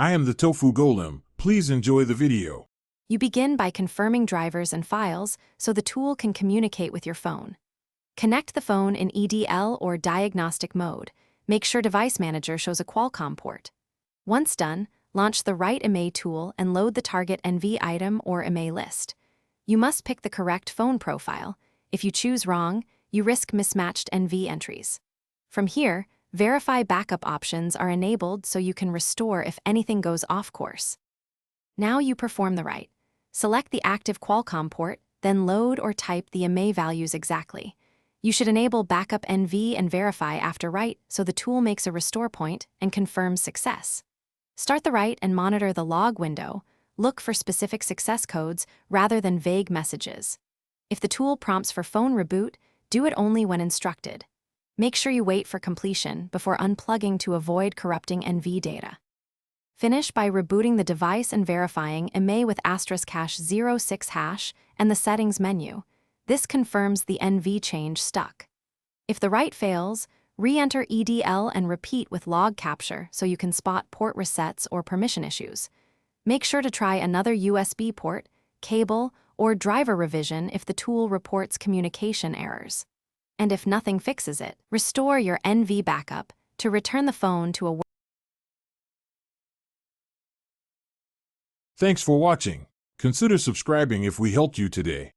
I am the Tofu Golem. Please enjoy the video. You begin by confirming drivers and files so the tool can communicate with your phone. Connect the phone in EDL or diagnostic mode. Make sure Device Manager shows a Qualcomm port. Once done, launch the Write Imei tool and load the target NV item or Imei list. You must pick the correct phone profile. If you choose wrong, you risk mismatched NV entries. From here, verify backup options are enabled so you can restore if anything goes off course. Now you perform the write. Select the active Qualcomm port, then load or type the Imei values exactly. You should enable backup NV and verify after write so the tool makes a restore point and confirms success. Start the write and monitor the log window. Look for specific success codes rather than vague messages. If the tool prompts for phone reboot, do it only when instructed. Make sure you wait for completion before unplugging to avoid corrupting NV data. Finish by rebooting the device and verifying Imei with *#06# and the settings menu. This confirms the NV change stuck. If the write fails, re-enter EDL and repeat with log capture so you can spot port resets or permission issues. Make sure to try another USB port, cable, or driver revision if the tool reports communication errors. And if nothing fixes it, restore your NV backup to return the phone to a Thanks for watching. Consider subscribing if we helped you today.